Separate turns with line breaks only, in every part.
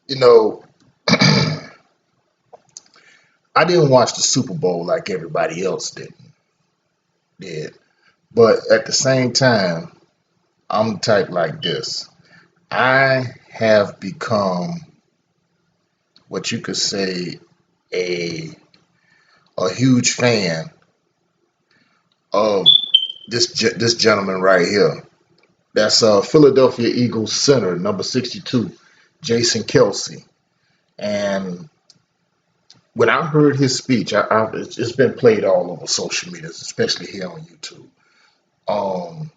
You know, I didn't watch the Super Bowl like everybody else did. But at the same time, I'm the type like this. I have become what you could say a a huge fan of this gentleman right here. That's Philadelphia Eagles center, number 62, Jason Kelce. And when I heard his speech, it's been played all over social media, especially here on YouTube. Um,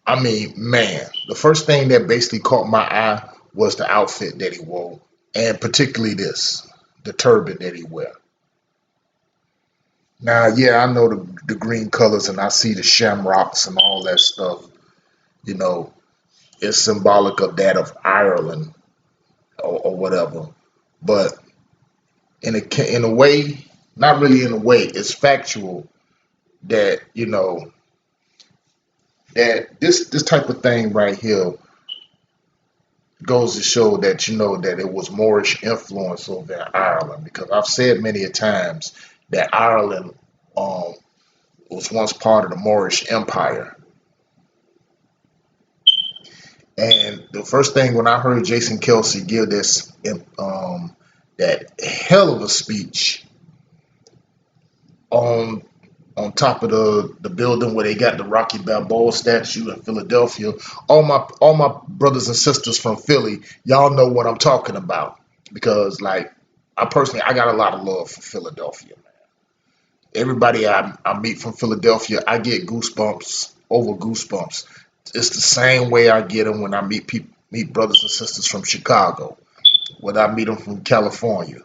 I mean, man, the first thing that basically caught my eye was the outfit that he wore, and particularly the turban that he wear. Now, yeah, I know the green colors, and I see the shamrocks and all that stuff. You know, it's symbolic of that of Ireland or whatever. But in a way, not really in a way, it's factual that that this type of thing right here goes to show that that it was Moorish influence over in Ireland, because I've said many a times that Ireland um, was once part of the Moorish Empire. And the first thing when I heard Jason Kelsey give that hell of a speech on top of the building where they got the Rocky Balboa statue in Philadelphia. All my brothers and sisters from Philly, y'all know what I'm talking about, because like I got a lot of love for Philadelphia. Everybody I meet from Philadelphia, I get goosebumps over goosebumps. It's the same way I get them when I meet brothers and sisters from Chicago, when I meet them from California,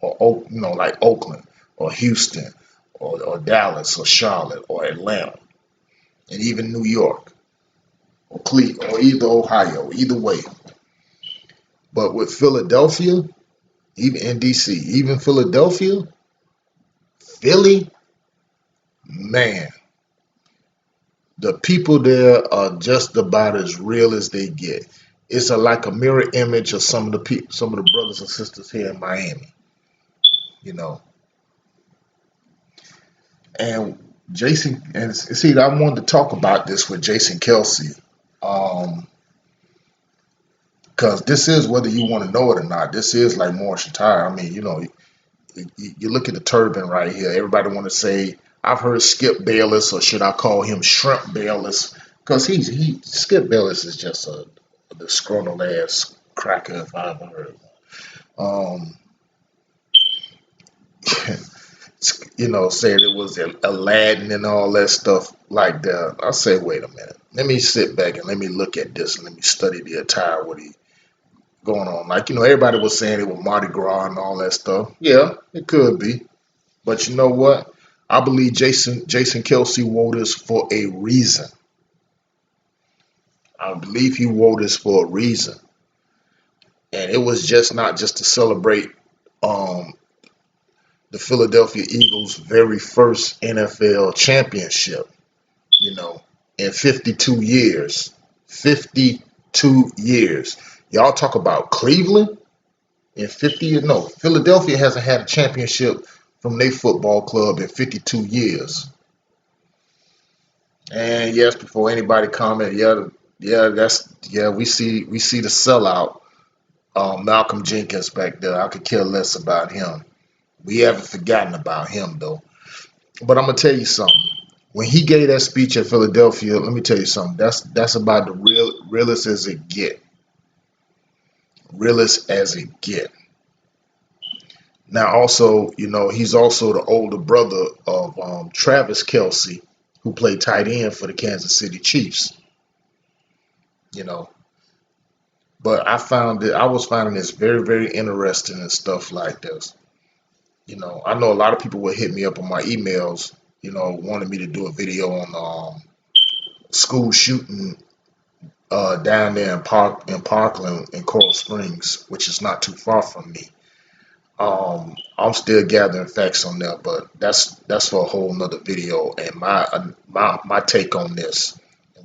or like Oakland or Houston or Dallas or Charlotte or Atlanta, and even New York or Cleveland or either Ohio, either way. But with Philadelphia, even in DC, even Philadelphia, Philly, man, the people there are just about as real as they get. It's like a mirror image of some of the brothers and sisters here in Miami, you know. And Jason, and see, I wanted to talk about this with Jason Kelsey, um, because this is, whether you want to know it or not, this is like Moorish attire. I mean, you look at the turban right here. Everybody want to say, I've heard Skip Bayless, or should I call him Shrimp Bayless? Because he Skip Bayless is just a disgruntled ass cracker if I ever heard one. Saying it was Aladdin and all that stuff like that. I say, wait a minute. Let me sit back and let me look at this and let me study the attire, what he going on. Like, everybody was saying it was Mardi Gras and all that stuff. Yeah, it could be. But you know what? I believe Jason Kelsey wore this for a reason. I believe he wore this for a reason. And it was just not just to celebrate um the Philadelphia Eagles' very first NFL championship, you know, in 52 years. 52 years. Y'all talk about Cleveland in 50 years. No, Philadelphia hasn't had a championship from their football club in 52 years. And yes, before anybody comment, yeah, we see the sellout, Malcolm Jenkins back there. I could care less about him. We haven't forgotten about him though. But I'm gonna tell you something. When he gave that speech at Philadelphia, let me tell you something. That's about the realest as it get. Realest as it get. Now, also, he's also the older brother of Travis Kelce, who played tight end for the Kansas City Chiefs. You know, but I was finding this very, very interesting and stuff like this. I know a lot of people would hit me up on my emails, wanted me to do a video on school shooting down there in Parkland in Coral Springs, which is not too far from me. I'm still gathering facts on that, but that's for a whole nother video. And my take on this,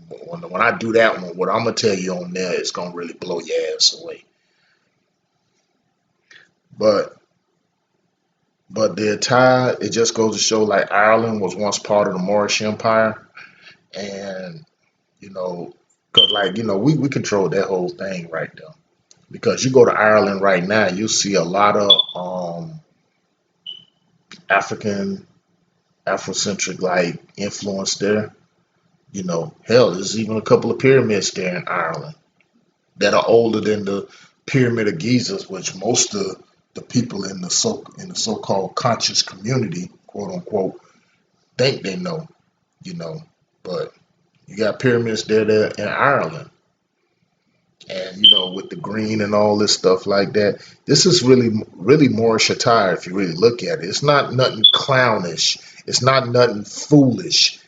when I do that one, what I'm gonna tell you on there is gonna really blow your ass away. But the attire, it just goes to show like Ireland was once part of the Moorish Empire, and you know, because like we control that whole thing right there. Because you go to Ireland right now, you see a lot of African, Afrocentric like influence there. Hell, there's even a couple of pyramids there in Ireland that are older than the Pyramid of Giza, which most of the people in the so-called conscious community, quote unquote, think they know. You know, but you got pyramids there in Ireland, and with the green and all this stuff like that. This is really Moorish attire if you really look at it. It's not nothing clownish. It's not nothing foolish.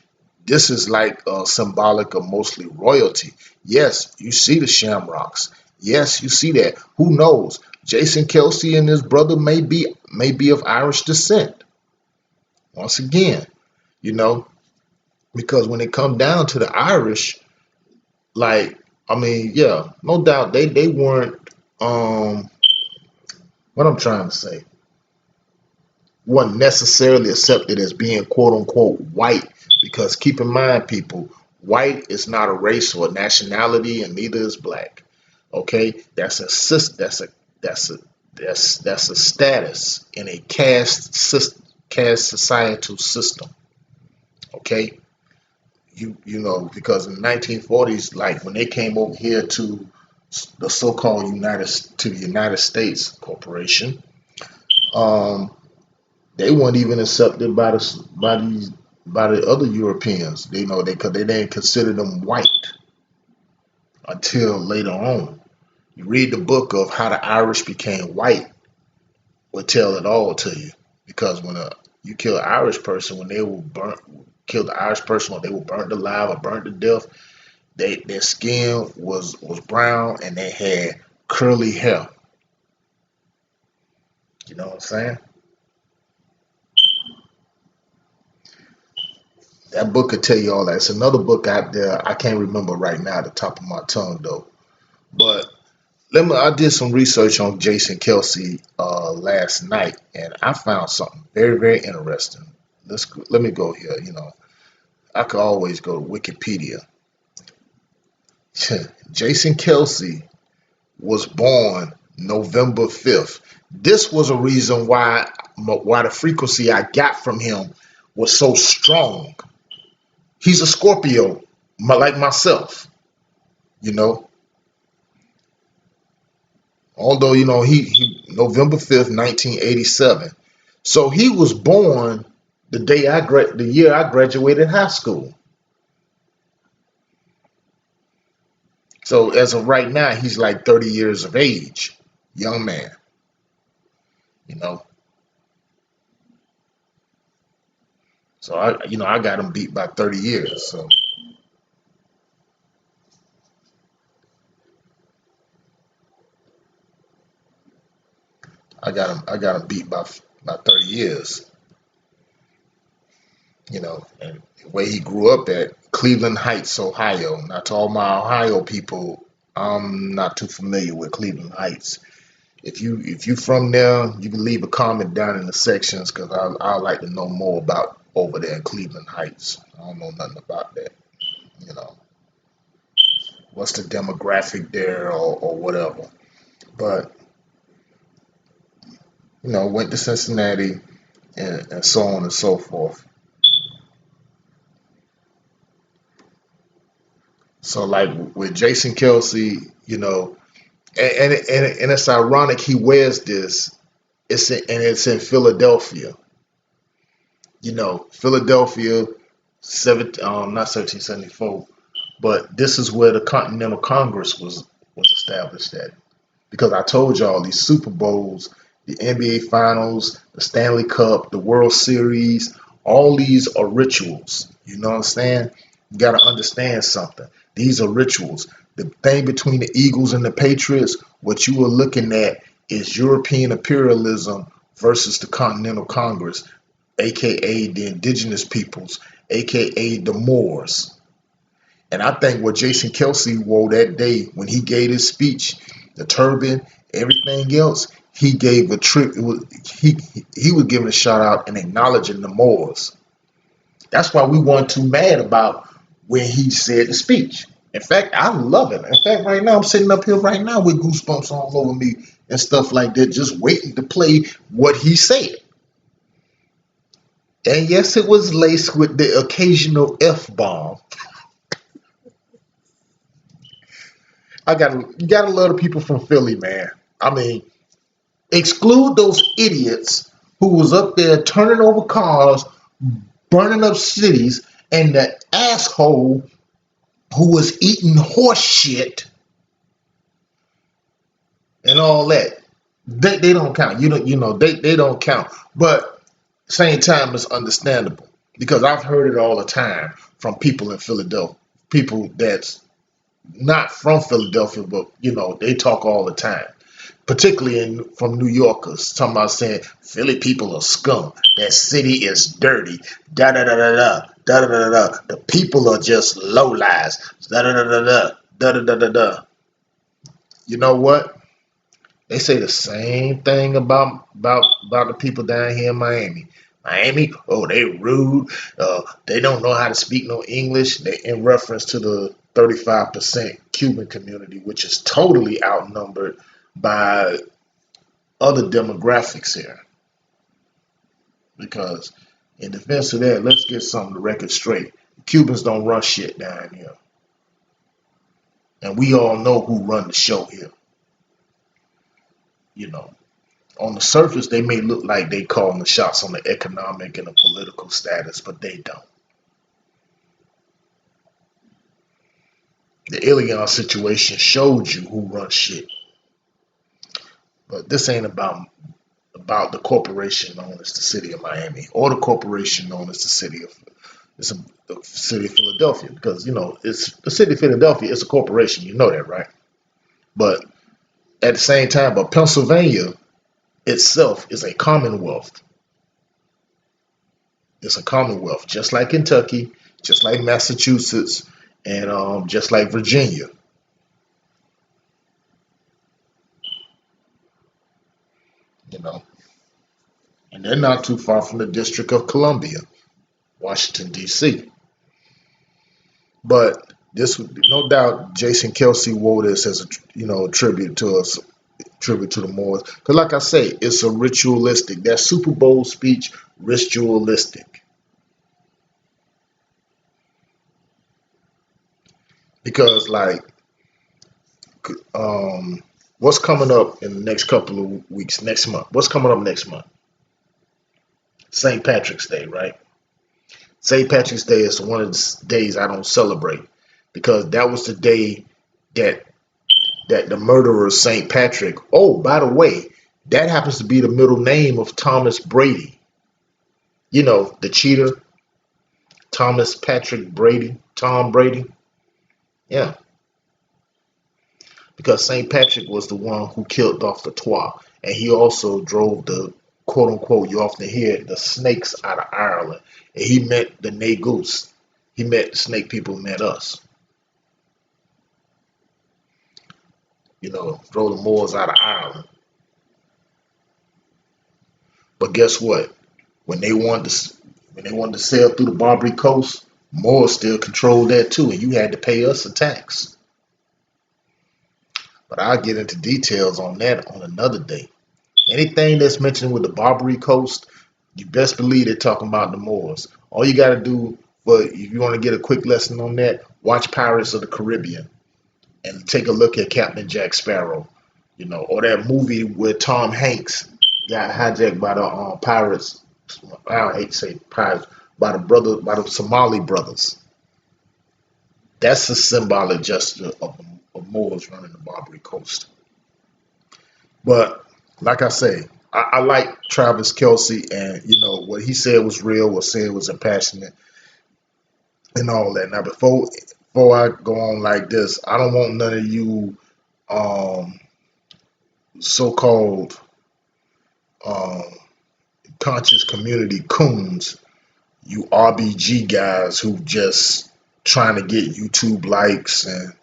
This is like symbolic of mostly royalty. Yes, you see the shamrocks. Yes, you see that. Who knows? Jason Kelce and his brother may be of Irish descent. Once again, you know, because when it come down to the Irish, like I mean, yeah, no doubt they weren't what I'm trying to say, wasn't necessarily accepted as being quote unquote white, because keep in mind, people, white is not a race or a nationality, and neither is black. Okay, that's a status in a caste societal system. Okay, because in the 1940s, like when they came over here to the so-called United States Corporation, um, they weren't even accepted by the other Europeans. Because they didn't consider them white until later on. You read the book of how the Irish became white, will tell it all to you. Because when you kill an Irish person, when they were burnt, kill the Irish person, or they were burnt alive or burnt to death, their skin was brown and they had curly hair. You know what I'm saying? That book could tell you all that. It's another book out there. I can't remember right now at the top of my tongue though. But I did some research on Jason Kelce last night, and I found something very, very interesting. Let me go here. I could always go to Wikipedia. Jason Kelce was born November 5th. This was a reason why the frequency I got from him was so strong. He's a Scorpio, like myself. You know, although he November 5th, 1987. So he was born the year I graduated high school. So as of right now, he's like 30 years of age, young man. You know, so I got him beat by 30 years. So I got him beat by 30 years. And the way he grew up at Cleveland Heights, Ohio. Now, to all my Ohio people, I'm not too familiar with Cleveland Heights. If you from there, you can leave a comment down in the sections, because I like to know more about over there in Cleveland Heights. I don't know nothing about that. You know, what's the demographic there, or whatever. But went to Cincinnati, and so on and so forth. So like with Jason Kelce, and it's ironic he wears this. It's in Philadelphia. Philadelphia, not 1774, but this is where the Continental Congress was established at. Because I told y'all these Super Bowls, the NBA Finals, the Stanley Cup, the World Series, all these are rituals. You know what I'm saying? You got to understand something. These are rituals. The thing between the Eagles and the Patriots, what you are looking at is European imperialism versus the Continental Congress, aka the indigenous peoples, aka the Moors. And I think what Jason Kelce wore that day when he gave his speech, the turban, everything else, he gave a trip. He was giving a shout out and acknowledging the Moors. That's why we weren't too mad about when he said the speech. In fact, I love it. In fact, right now I'm sitting up here right now with goosebumps all over me and stuff like that, just waiting to play what he said. And yes, it was laced with the occasional F bomb. You gotta love the people from Philly, man. I mean, exclude those idiots who was up there turning over cars, burning up cities, and the asshole who was eating horse shit and all that. They don't count. They don't count. But same time, it's understandable because I've heard it all the time from people in Philadelphia, people that's not from Philadelphia, but they talk all the time. Particularly from New Yorkers, talking about saying Philly people are scum. That city is dirty. Da da da da da da da da da. The people are just low lies. Da da da da da da da da da da. You know what? They say the same thing about the people down here in Miami. Miami, oh, they rude. They don't know how to speak no English. They in reference to the 35% Cuban community, which is totally outnumbered by other demographics here. Because in defense of that, let's get something to record straight. Cubans don't run shit down here. And we all know who run the show here. You know, on the surface, they may look like they calling the shots on the economic and the political status, but they don't. The Ilion situation showed you who runs shit. But this ain't about the corporation known as the city of Miami or the corporation known as the city of Philadelphia, because it's the city of Philadelphia. It's a corporation, you know that, right? But at the same time, but Pennsylvania itself is a commonwealth. It's a commonwealth, just like Kentucky, just like Massachusetts, and just like Virginia. You know, and they're not too far from the District of Columbia, Washington D.C. But this would be no doubt Jason Kelce wore this as a tribute to us, tribute to the Moors. Because like I say, it's a ritualistic. That Super Bowl speech, ritualistic. Because like, what's coming up in the next couple of weeks, next month? What's coming up next month? St. Patrick's Day, right? St. Patrick's Day is one of the days I don't celebrate because that was the day that the murderer St. Patrick. Oh, by the way, that happens to be the middle name of Thomas Brady. You know, the cheater, Thomas Patrick Brady, Tom Brady. Yeah, because St. Patrick was the one who killed off the Twa, and he also drove the quote unquote, you often hear the snakes out of Ireland, and he met the Negus. He met the snake people, met us. Drove the Moors out of Ireland. But guess what? When they wanted to sail through the Barbary Coast, Moors still controlled that too, and you had to pay us a tax. But I'll get into details on that on another day. Anything that's mentioned with the Barbary Coast, you best believe they're talking about the Moors. All you got to do, but if you want to get a quick lesson on that, watch Pirates of the Caribbean and take a look at Captain Jack Sparrow, or that movie where Tom Hanks got hijacked by the pirates. I hate to say pirates, by the Somali brothers. That's a symbolic gesture of Moors running the Barbary Coast. But like I say, I like Travis Kelce, and what he said was real, what said was impassionate, and all that. Now, before I go on like this, I don't want none of you so-called um, conscious community coons, you RBG guys who just trying to get YouTube likes and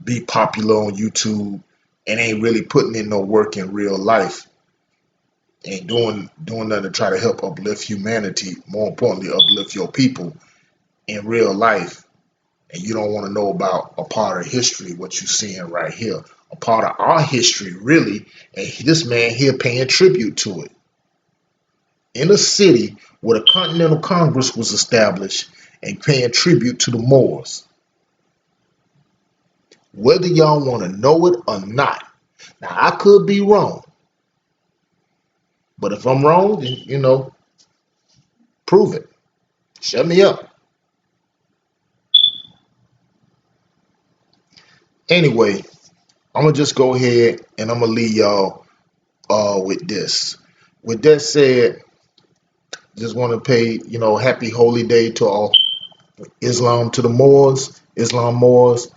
be popular on YouTube. and ain't really putting in no work in real life, ain't doing nothing to try to help uplift humanity, more importantly, uplift your people in real life, and you don't want to know about a part of history, what you're seeing right here, a part of our history, really, and this man here paying tribute to it. In a city where the Continental Congress was established and paying tribute to the Moors. Whether y'all want to know it or not. Now, I could be wrong, but if I'm wrong, then, prove it. Shut me up. Anyway, I'm going to just go ahead and I'm going to leave y'all with this. With that said, just want to pay, happy holy day to all Islam, to the Moors, Islam Moors.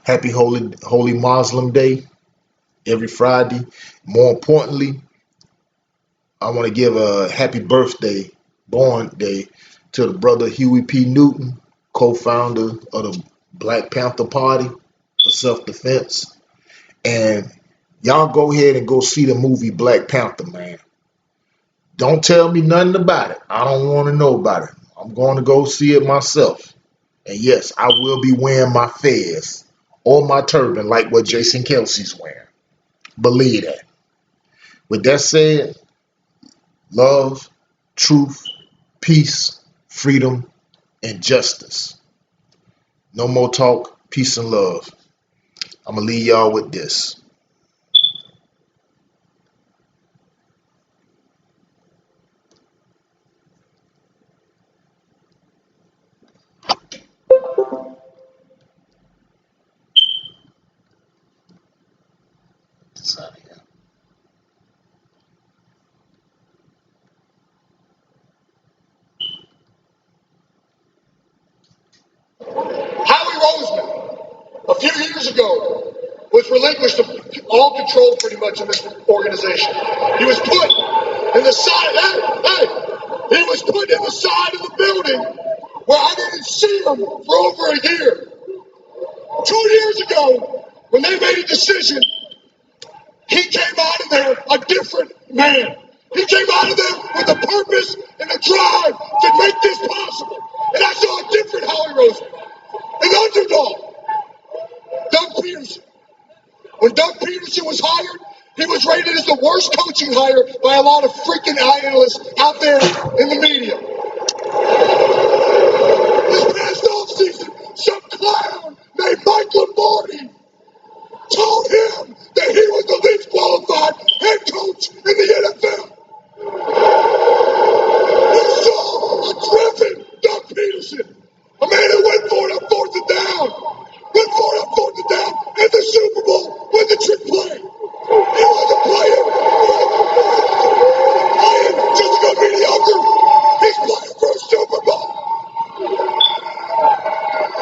Happy holy Muslim day every Friday. More importantly, I want to give a happy birthday, born day, to the brother Huey P. Newton, co-founder of the Black Panther Party for self-defense. And y'all go ahead and go see the movie Black Panther, man. Don't tell me nothing about it. I don't want to know about it. I'm going to go see it myself. And yes, I will be wearing my fez or my turban like what Jason Kelce's wearing. Believe that. With that said, love, truth, peace, freedom, and justice. No more talk, peace and love. I'm going to leave y'all with this. This out of here.
Howie Roseman, a few years ago, was relinquished to all control pretty much of this organization. He was put in the side, he was put in the side of the building where I didn't see him for over a year. 2 years ago, when they made a decision, he came out of there a different man. He came out of there with a purpose and a drive to make this possible. And I saw a different Howie Roseman, an underdog. Doug Peterson. When Doug Peterson was hired, he was rated as the worst coaching hire by a lot of freaking analysts out there in the media. This past offseason, some clown named Mike Lombardi told him that he was the least qualified head coach in the NFL. We saw a driven Doug Peterson, a man who went for it on fourth and down, in the Super Bowl with the trick play. He wasn't playing just to go mediocre. He's playing for a Super Bowl.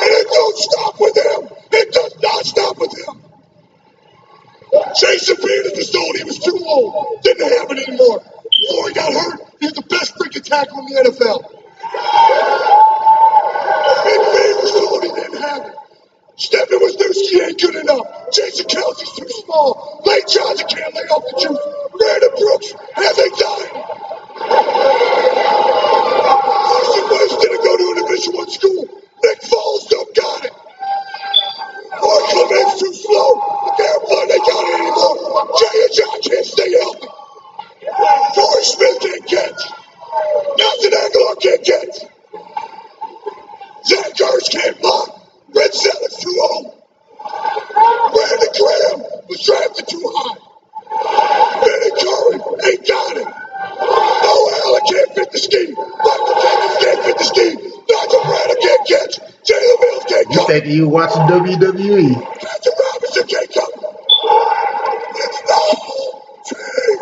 And it don't stop with him. It does not stop with him. Jason Peters was told he was too old. Didn't have it anymore. Before he got hurt, he was the best freaking tackle in the NFL. McVay was told he didn't have it. Stephen Wisniewski ain't good enough. Jason Kelce's too small. Lane Johnson can't lay off the juice. Brandon Brooks has anxiety. Carson Wentz didn't go to a Division I school. Nick Foles don't got it. Mark Clement's too slow. The damn blood ain't got it anymore. Jay and John can't stay healthy. Torrey Smith can't catch. Nelson Aguilar can't catch. Zach Ertz can't block. Red Zealot's too old. Brandon Graham was drafted too high. Benny Curry ain't got it. Noah Allen can't fit the scheme. Michael Jenkins can't fit the scheme. Nigel Bradley can't catch. Jalen Mills can't
You
cover.
think you watching WWE?
Patrick Robinson can't cover. It's no team.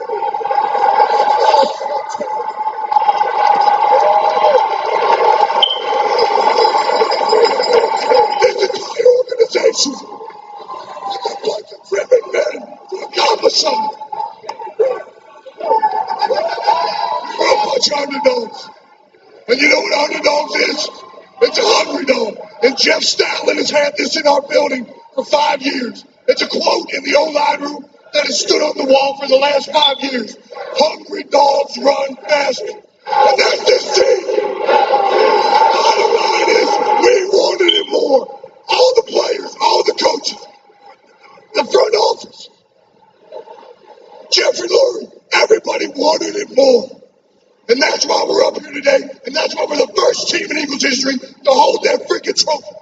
This entire organization is a bunch of driven men to accomplish something. We're a bunch of underdogs. And you know what underdogs is? It's a hungry dog. And Jeff Stoutland has had this in our building for 5 years. It's a quote in the O-line room that has stood on the wall for the last 5 years. Hungry dogs run faster. And that's this team. Bottom line is, we wanted it more. All the players, all the coaches, the front office, Jeffrey Lurie, everybody wanted it more. And that's why we're up here today, and that's why we're the first team in Eagles history to hold that freaking trophy.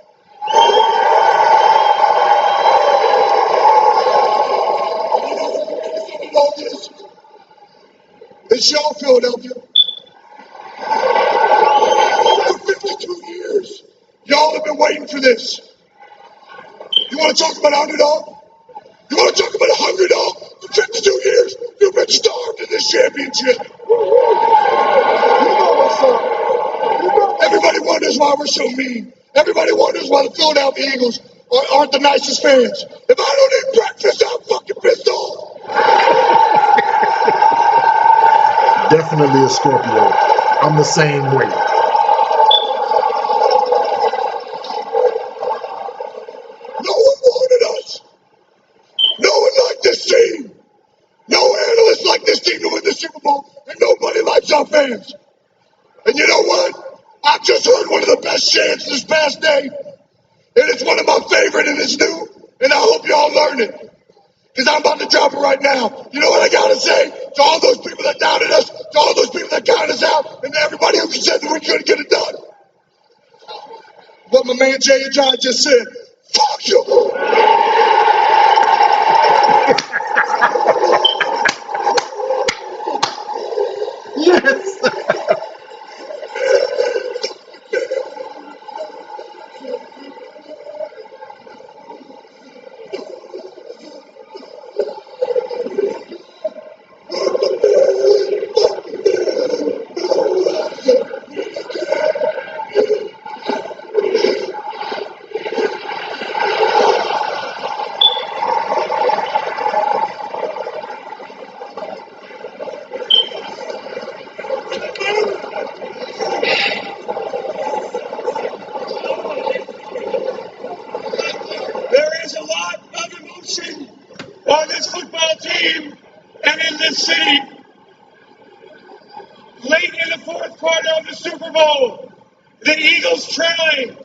You know this? It's y'all, Philadelphia. For 52 years, y'all have been waiting for this. You want to talk about underdog? You want to talk about a hungry dog? For 52 years, you've been starved in this championship. You know what's up. Everybody wonders why we're so mean. Everybody wonders why the Philadelphia Eagles aren't the nicest fans. If I don't eat breakfast, I'm fucking pissed off.
Definitely a Scorpio. I'm the same way.
No one wanted us. No one liked this team. No analyst liked this team to win the Super Bowl, and nobody likes our fans. And you know what? I just heard one of the best chants this past day, and it's one of my favorite, and it's new, and I hope y'all learn it, because I'm about to drop it right now. You know what I gotta say to all those people that doubted us, to all those people that counted us out, and to everybody who said that we couldn't get it done? What my man Jay and John just said, fuck you.
Yes.
There is a lot of emotion on this football team and in this city. Late in the fourth quarter of the Super Bowl, the Eagles trailing